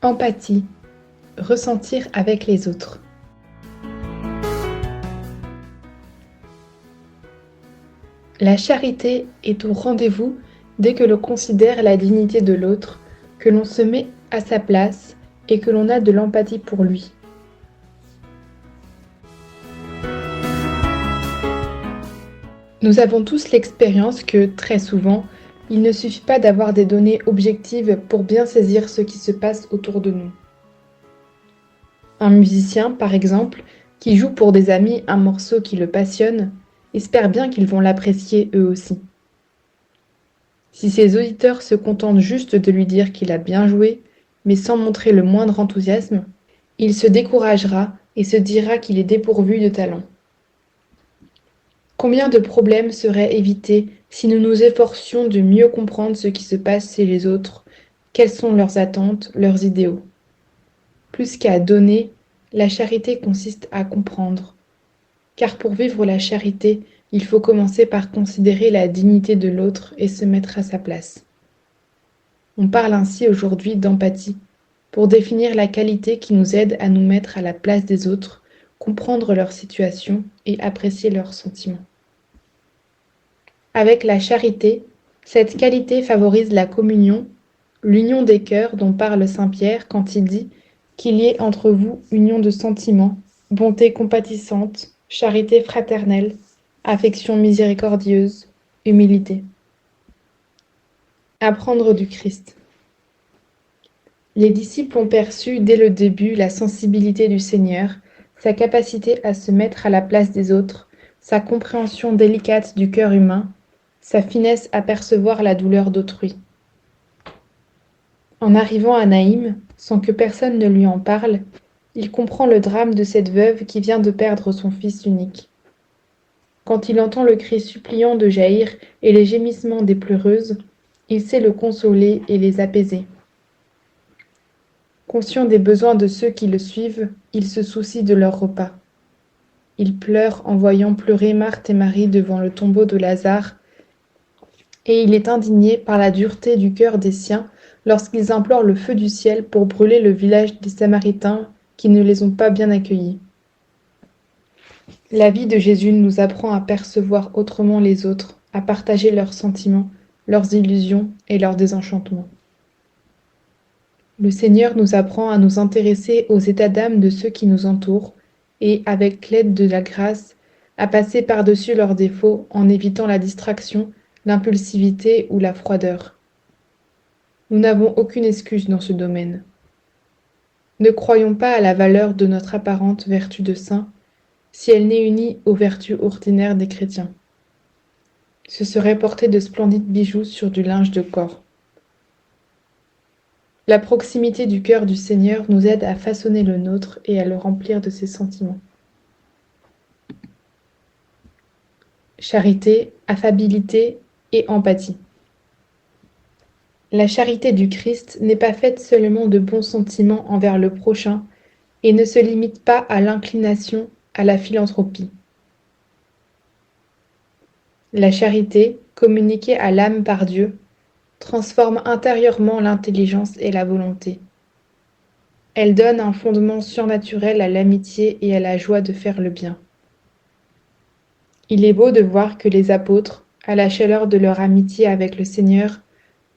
Empathie, ressentir avec les autres. La charité est au rendez-vous dès que l'on considère la dignité de l'autre, que l'on se met à sa place et que l'on a de l'empathie pour lui. Nous avons tous l'expérience que, très souvent, il ne suffit pas d'avoir des données objectives pour bien saisir ce qui se passe autour de nous. Un musicien, par exemple, qui joue pour des amis un morceau qui le passionne, espère bien qu'ils vont l'apprécier eux aussi. Si ses auditeurs se contentent juste de lui dire qu'il a bien joué, mais sans montrer le moindre enthousiasme, il se découragera et se dira qu'il est dépourvu de talent. Combien de problèmes seraient évités si nous nous efforcions de mieux comprendre ce qui se passe chez les autres, quelles sont leurs attentes, leurs idéaux. Plus qu'à donner, la charité consiste à comprendre. Car pour vivre la charité, il faut commencer par considérer la dignité de l'autre et se mettre à sa place. On parle ainsi aujourd'hui d'empathie, pour définir la qualité qui nous aide à nous mettre à la place des autres, comprendre leur situation et apprécier leurs sentiments. Avec la charité, cette qualité favorise la communion, l'union des cœurs dont parle saint Pierre quand il dit qu'il y ait entre vous union de sentiments, bonté compatissante, charité fraternelle, affection miséricordieuse, humilité. Apprendre du Christ. Les disciples ont perçu dès le début la sensibilité du Seigneur, sa capacité à se mettre à la place des autres, sa compréhension délicate du cœur humain, sa finesse à percevoir la douleur d'autrui. En arrivant à Naïm, sans que personne ne lui en parle, il comprend le drame de cette veuve qui vient de perdre son fils unique. Quand il entend le cri suppliant de Jaïr et les gémissements des pleureuses, il sait le consoler et les apaiser. Conscient des besoins de ceux qui le suivent, il se soucie de leur repas. Il pleure en voyant pleurer Marthe et Marie devant le tombeau de Lazare, et il est indigné par la dureté du cœur des siens lorsqu'ils implorent le feu du ciel pour brûler le village des Samaritains qui ne les ont pas bien accueillis. La vie de Jésus nous apprend à percevoir autrement les autres, à partager leurs sentiments, leurs illusions et leurs désenchantements. Le Seigneur nous apprend à nous intéresser aux états d'âme de ceux qui nous entourent et, avec l'aide de la grâce, à passer par-dessus leurs défauts en évitant la distraction, l'impulsivité ou la froideur. Nous n'avons aucune excuse dans ce domaine. Ne croyons pas à la valeur de notre apparente vertu de saint, si elle n'est unie aux vertus ordinaires des chrétiens. Ce serait porter de splendides bijoux sur du linge de corps. La proximité du cœur du Seigneur nous aide à façonner le nôtre et à le remplir de ses sentiments. Charité, affabilité et empathie. La charité du Christ n'est pas faite seulement de bons sentiments envers le prochain et ne se limite pas à l'inclination à la philanthropie. La charité, communiquée à l'âme par Dieu, transforme intérieurement l'intelligence et la volonté. Elle donne un fondement surnaturel à l'amitié et à la joie de faire le bien. Il est beau de voir que les apôtres, à la chaleur de leur amitié avec le Seigneur,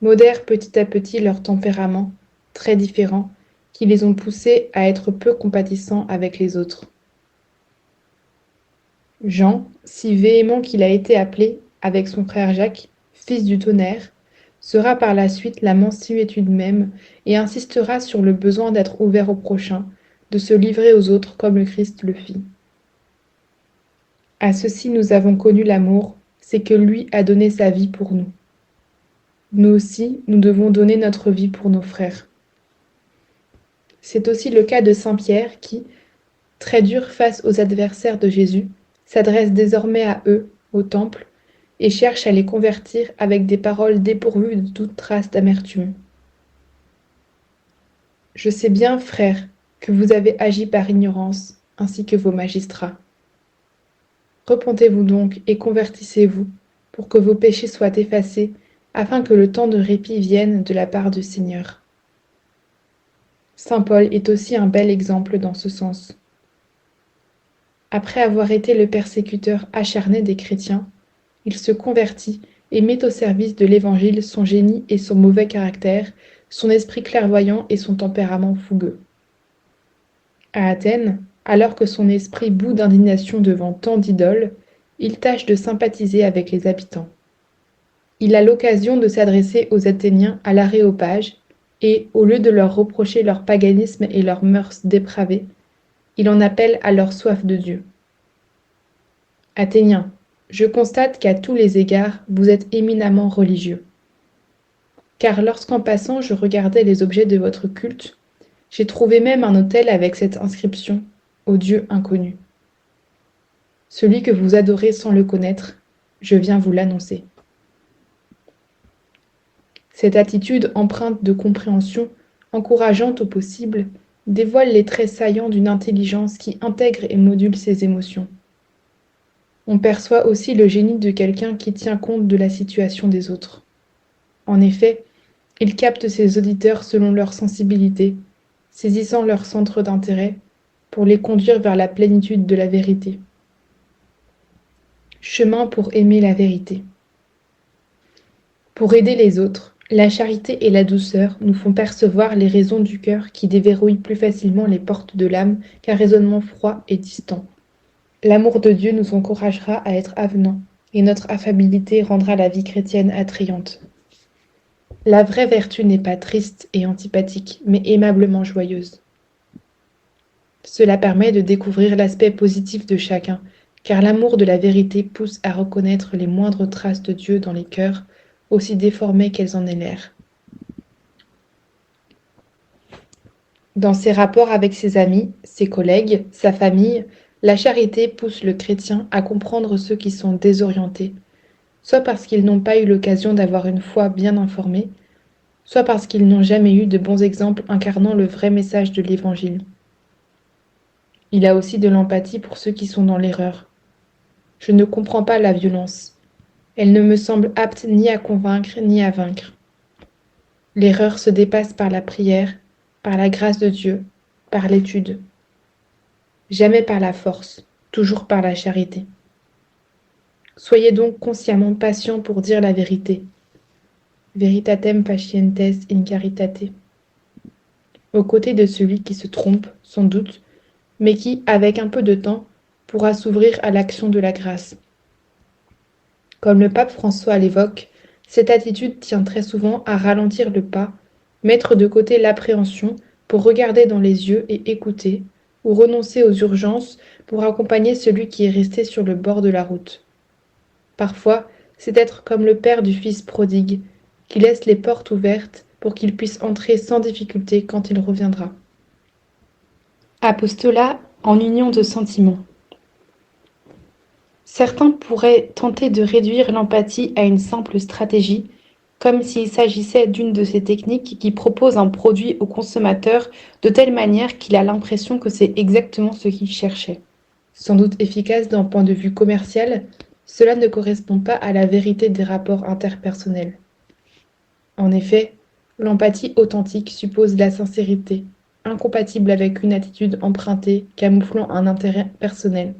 modèrent petit à petit leur tempérament, très différent, qui les ont poussés à être peu compatissants avec les autres. Jean, si véhément qu'il a été appelé, avec son frère Jacques, fils du tonnerre, sera par la suite la mansuétude même et insistera sur le besoin d'être ouvert au prochain, de se livrer aux autres comme le Christ le fit. À ceci nous avons connu l'amour, c'est que lui a donné sa vie pour nous. Nous aussi, nous devons donner notre vie pour nos frères. C'est aussi le cas de saint Pierre qui, très dur face aux adversaires de Jésus, s'adresse désormais à eux, au temple, et cherche à les convertir avec des paroles dépourvues de toute trace d'amertume. Je sais bien, frères, que vous avez agi par ignorance, ainsi que vos magistrats. Repentez-vous donc et convertissez-vous, pour que vos péchés soient effacés, afin que le temps de répit vienne de la part du Seigneur. Saint Paul est aussi un bel exemple dans ce sens. Après avoir été le persécuteur acharné des chrétiens, il se convertit et met au service de l'Évangile son génie et son mauvais caractère, son esprit clairvoyant et son tempérament fougueux. À Athènes, alors que son esprit bout d'indignation devant tant d'idoles, il tâche de sympathiser avec les habitants. Il a l'occasion de s'adresser aux Athéniens à l'Aréopage et, au lieu de leur reprocher leur paganisme et leurs mœurs dépravées, il en appelle à leur soif de Dieu. Athéniens, je constate qu'à tous les égards, vous êtes éminemment religieux. Car lorsqu'en passant je regardais les objets de votre culte, j'ai trouvé même un autel avec cette inscription « Au Dieu inconnu ». Celui que vous adorez sans le connaître, je viens vous l'annoncer. Cette attitude empreinte de compréhension, encourageante au possible, dévoile les traits saillants d'une intelligence qui intègre et module ses émotions. On perçoit aussi le génie de quelqu'un qui tient compte de la situation des autres. En effet, il capte ses auditeurs selon leur sensibilité, saisissant leur centre d'intérêt pour les conduire vers la plénitude de la vérité. Chemin pour aimer la vérité. Pour aider les autres, la charité et la douceur nous font percevoir les raisons du cœur qui déverrouillent plus facilement les portes de l'âme qu'un raisonnement froid et distant. L'amour de Dieu nous encouragera à être avenants, et notre affabilité rendra la vie chrétienne attrayante. La vraie vertu n'est pas triste et antipathique, mais aimablement joyeuse. Cela permet de découvrir l'aspect positif de chacun, car l'amour de la vérité pousse à reconnaître les moindres traces de Dieu dans les cœurs, aussi déformées qu'elles en aient l'air. Dans ses rapports avec ses amis, ses collègues, sa famille, la charité pousse le chrétien à comprendre ceux qui sont désorientés, soit parce qu'ils n'ont pas eu l'occasion d'avoir une foi bien informée, soit parce qu'ils n'ont jamais eu de bons exemples incarnant le vrai message de l'Évangile. Il a aussi de l'empathie pour ceux qui sont dans l'erreur. Je ne comprends pas la violence. Elle ne me semble apte ni à convaincre ni à vaincre. L'erreur se dépasse par la prière, par la grâce de Dieu, par l'étude. Jamais par la force, toujours par la charité. Soyez donc consciemment patients pour dire la vérité. Veritatem patientes in caritate. Aux côtés de celui qui se trompe, sans doute, mais qui, avec un peu de temps, pourra s'ouvrir à l'action de la grâce. Comme le pape François l'évoque, cette attitude tient très souvent à ralentir le pas, mettre de côté l'appréhension pour regarder dans les yeux et écouter, ou renoncer aux urgences pour accompagner celui qui est resté sur le bord de la route. Parfois, c'est être comme le père du fils prodigue, qui laisse les portes ouvertes pour qu'il puisse entrer sans difficulté quand il reviendra. Apostolat en union de sentiments. Certains pourraient tenter de réduire l'empathie à une simple stratégie, comme s'il s'agissait d'une de ces techniques qui propose un produit au consommateur de telle manière qu'il a l'impression que c'est exactement ce qu'il cherchait. Sans doute efficace d'un point de vue commercial, cela ne correspond pas à la vérité des rapports interpersonnels. En effet, l'empathie authentique suppose la sincérité, incompatible avec une attitude empruntée camouflant un intérêt personnel.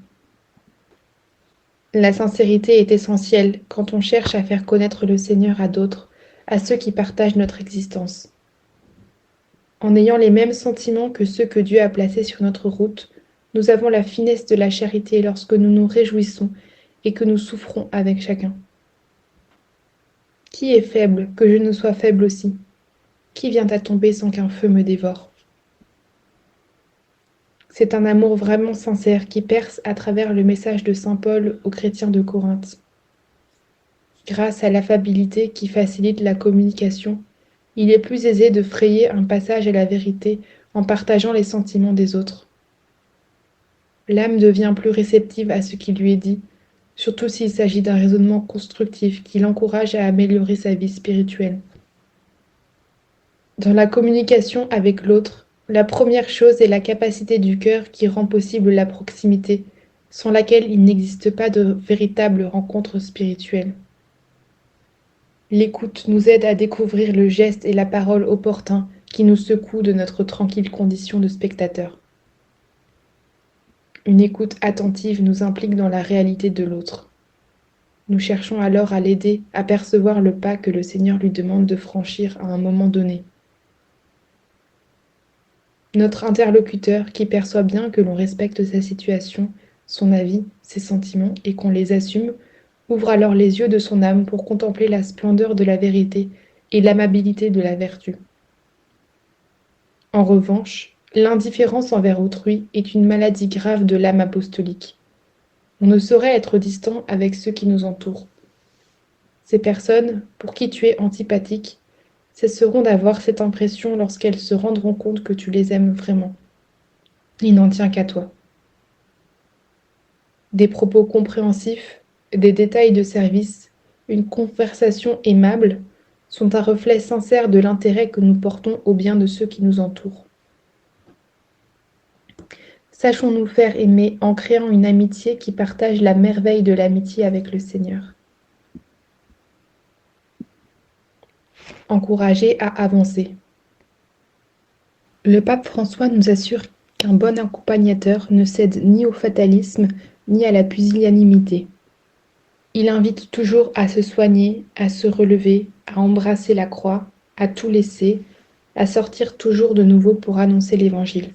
La sincérité est essentielle quand on cherche à faire connaître le Seigneur à d'autres, à ceux qui partagent notre existence. En ayant les mêmes sentiments que ceux que Dieu a placés sur notre route, nous avons la finesse de la charité lorsque nous nous réjouissons et que nous souffrons avec chacun. Qui est faible, que je ne sois faible aussi? Qui vient à tomber sans qu'un feu me dévore? C'est un amour vraiment sincère qui perce à travers le message de saint Paul aux chrétiens de Corinthe. Grâce à l'affabilité qui facilite la communication, il est plus aisé de frayer un passage à la vérité en partageant les sentiments des autres. L'âme devient plus réceptive à ce qui lui est dit, surtout s'il s'agit d'un raisonnement constructif qui l'encourage à améliorer sa vie spirituelle. Dans la communication avec l'autre, la première chose est la capacité du cœur qui rend possible la proximité, sans laquelle il n'existe pas de véritable rencontre spirituelle. L'écoute nous aide à découvrir le geste et la parole opportuns qui qui nous secoue de notre tranquille condition de spectateur. Une écoute attentive nous implique dans la réalité de l'autre. Nous cherchons alors à l'aider à percevoir le pas que le Seigneur lui demande de franchir à un moment donné. Notre interlocuteur, qui perçoit bien que l'on respecte sa situation, son avis, ses sentiments et qu'on les assume, ouvre alors les yeux de son âme pour contempler la splendeur de la vérité et l'amabilité de la vertu. En revanche, l'indifférence envers autrui est une maladie grave de l'âme apostolique. On ne saurait être distant avec ceux qui nous entourent. Ces personnes, pour qui tu es antipathique, cesseront d'avoir cette impression lorsqu'elles se rendront compte que tu les aimes vraiment. Il n'en tient qu'à toi. Des propos compréhensifs, des détails de service, une conversation aimable sont un reflet sincère de l'intérêt que nous portons au bien de ceux qui nous entourent. Sachons nous faire aimer en créant une amitié qui partage la merveille de l'amitié avec le Seigneur. Encourager à avancer. Le pape François nous assure qu'un bon accompagnateur ne cède ni au fatalisme ni à la pusillanimité. Il invite toujours à se soigner, à se relever, à embrasser la croix, à tout laisser, à sortir toujours de nouveau pour annoncer l'Évangile.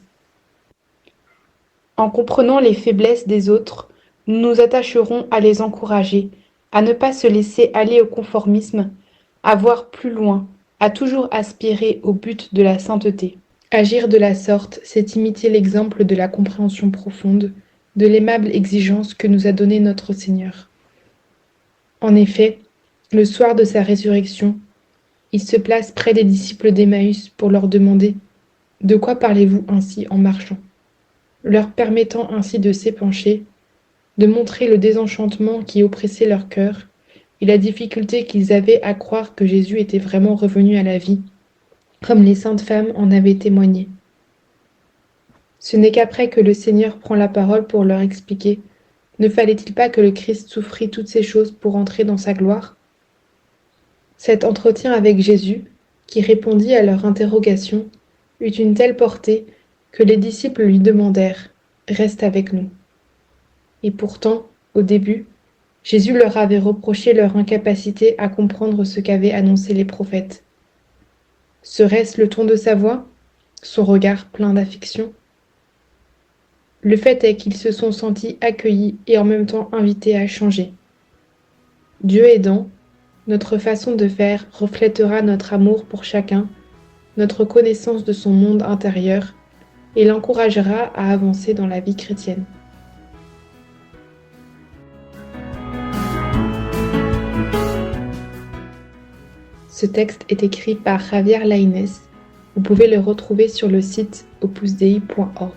En comprenant les faiblesses des autres, nous nous attacherons à les encourager, à ne pas se laisser aller au conformisme, à voir plus loin, à toujours aspirer au but de la sainteté. Agir de la sorte, c'est imiter l'exemple de la compréhension profonde, de l'aimable exigence que nous a donnée notre Seigneur. En effet, le soir de sa résurrection, il se place près des disciples d'Emmaüs pour leur demander « De quoi parlez-vous ainsi en marchant ?» leur permettant ainsi de s'épancher, de montrer le désenchantement qui oppressait leur cœur et la difficulté qu'ils avaient à croire que Jésus était vraiment revenu à la vie, comme les saintes femmes en avaient témoigné. Ce n'est qu'après que le Seigneur prend la parole pour leur expliquer « Ne fallait-il pas que le Christ souffrit toutes ces choses pour entrer dans sa gloire ?» Cet entretien avec Jésus, qui répondit à leur interrogation, eut une telle portée que les disciples lui demandèrent « Reste avec nous ». Et pourtant, au début, Jésus leur avait reproché leur incapacité à comprendre ce qu'avaient annoncé les prophètes. Serait-ce le ton de sa voix, son regard plein d'affection? Le fait est qu'ils se sont sentis accueillis et en même temps invités à changer. Dieu aidant, notre façon de faire reflètera notre amour pour chacun, notre connaissance de son monde intérieur, et l'encouragera à avancer dans la vie chrétienne. Ce texte est écrit par Javier Lainez. Vous pouvez le retrouver sur le site opusdei.org.